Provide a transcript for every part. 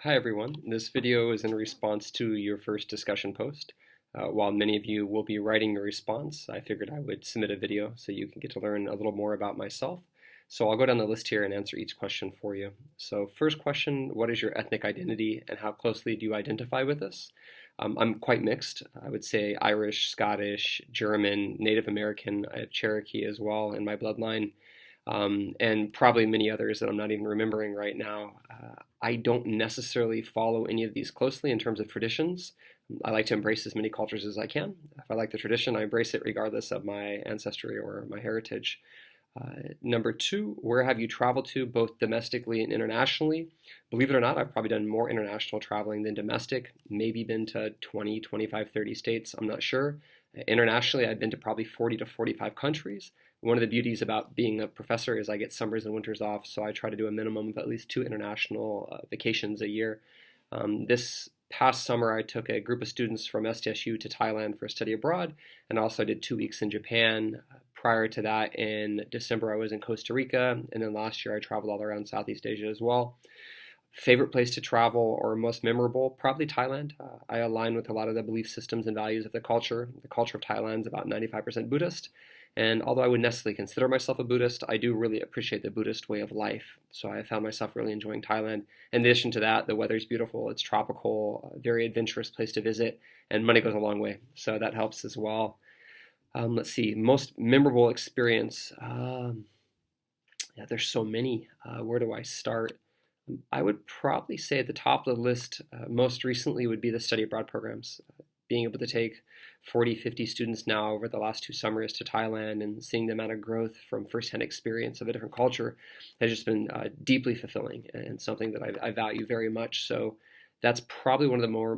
Hi everyone. This video is in response to your first discussion post. While many of you will be writing your response, I figured I would submit a video so you can get to learn a little more about myself. So I'll go down the list here and answer each question for you. So first question, what is your ethnic identity and how closely do you identify with this? I'm quite mixed. I would say Irish, Scottish, German, Native American. I have Cherokee as well in my bloodline. And probably many others that I'm not even remembering right now. I don't necessarily follow any of these closely in terms of traditions. I like to embrace as many cultures as I can. If I like the tradition, I embrace it regardless of my ancestry or my heritage. Number two, where have you traveled to both domestically and internationally? Believe it or not, I've probably done more international traveling than domestic, maybe been to 20, 25, 30 states, I'm not sure. Internationally, I've been to probably 40 to 45 countries. One of the beauties about being a professor is I get summers and winters off, so I try to do a minimum of at least 2 international vacations a year. This past summer, I took a group of students from SDSU to Thailand for a study abroad, and also did 2 weeks in Japan. Prior to that, in December, I was in Costa Rica, and then last year I traveled all around Southeast Asia as well. Favorite place to travel or most memorable? Probably Thailand. I align with a lot of the belief systems and values of the culture. The culture of Thailand is about 95% Buddhist. And although I wouldn't necessarily consider myself a Buddhist, I do really appreciate the Buddhist way of life. So I found myself really enjoying Thailand. In addition to that, the weather's beautiful, it's tropical, a very adventurous place to visit, and money goes a long way. So that helps as well. Let's see, most memorable experience. Yeah, there's so many. Where do I start? I would probably say at the top of the list, most recently would be the study abroad programs. Being able to take 40, 50 students now over the last 2 summers to Thailand and seeing the amount of growth from firsthand experience of a different culture has just been deeply fulfilling and something that I value very much. So that's probably one of the more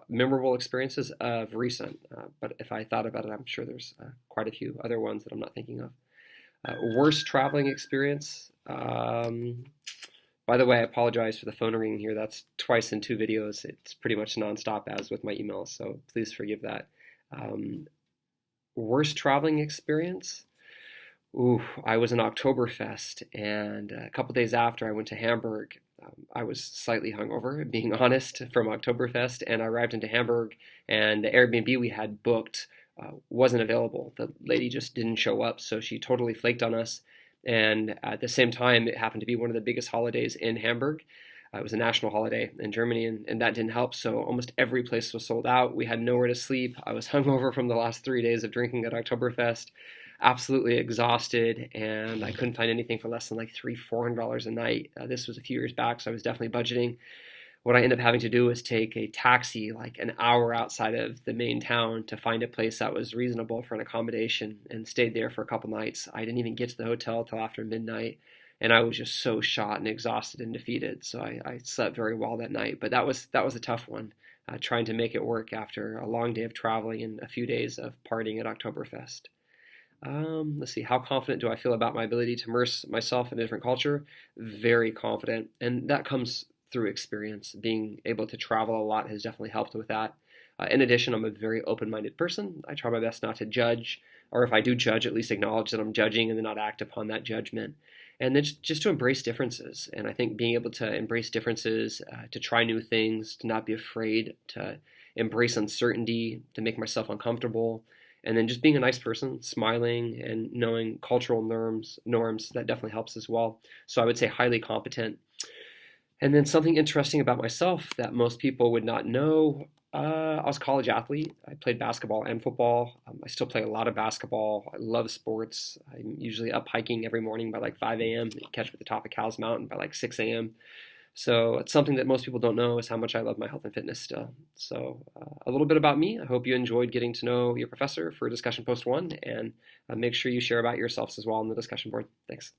memorable experiences of recent. But if I thought about it, I'm sure there's quite a few other ones that I'm not thinking of. Worst traveling experience. By the way, I apologize for the phone ringing here. That's twice in 2 videos. It's pretty much nonstop as with my emails, so please forgive that. Um, Worst traveling experience? Ooh, I was in Oktoberfest, and a couple days after I went to Hamburg. I was slightly hungover, being honest, from Oktoberfest, and I arrived into Hamburg, and the Airbnb we had booked wasn't available. The lady just didn't show up, so she totally flaked on us. And at the same time, it happened to be one of the biggest holidays in Hamburg. It was a national holiday in Germany, and that didn't help. So almost every place was sold out. We had nowhere to sleep. I was hungover from the last 3 days of drinking at Oktoberfest, absolutely exhausted, and I couldn't find anything for less than like $300, $400 a night. This was a few years back, so I was definitely budgeting. What I ended up having to do was take a taxi like an hour outside of the main town to find a place that was reasonable for an accommodation and stayed there for a couple nights. I didn't even get to the hotel till after midnight, and I was just so shot and exhausted and defeated. So I slept very well that night, but that was a tough one, trying to make it work after a long day of traveling and a few days of partying at Oktoberfest. Let's see, how confident do I feel about my ability to immerse myself in a different culture? Very confident, and that comes through experience. Being able to travel a lot has definitely helped with that. In addition, I'm a very open-minded person. I try my best not to judge, or if I do judge, at least acknowledge that I'm judging and then not act upon that judgment. And then just to embrace differences. And I think being able to embrace differences, to try new things, to not be afraid, to embrace uncertainty, to make myself uncomfortable, and then just being a nice person, smiling, and knowing cultural norms that definitely helps as well. So I would say highly competent. And then something interesting about myself that most people would not know. I was a college athlete. I played basketball and football. I still play a lot of basketball. I love sports. I'm usually up hiking every morning by like 5 a.m. You catch me at the top of Cowles Mountain by like 6 a.m. So it's something that most people don't know is how much I love my health and fitness still. So a little bit about me. I hope you enjoyed getting to know your professor for discussion post 1, and make sure you share about yourselves as well on the discussion board. Thanks.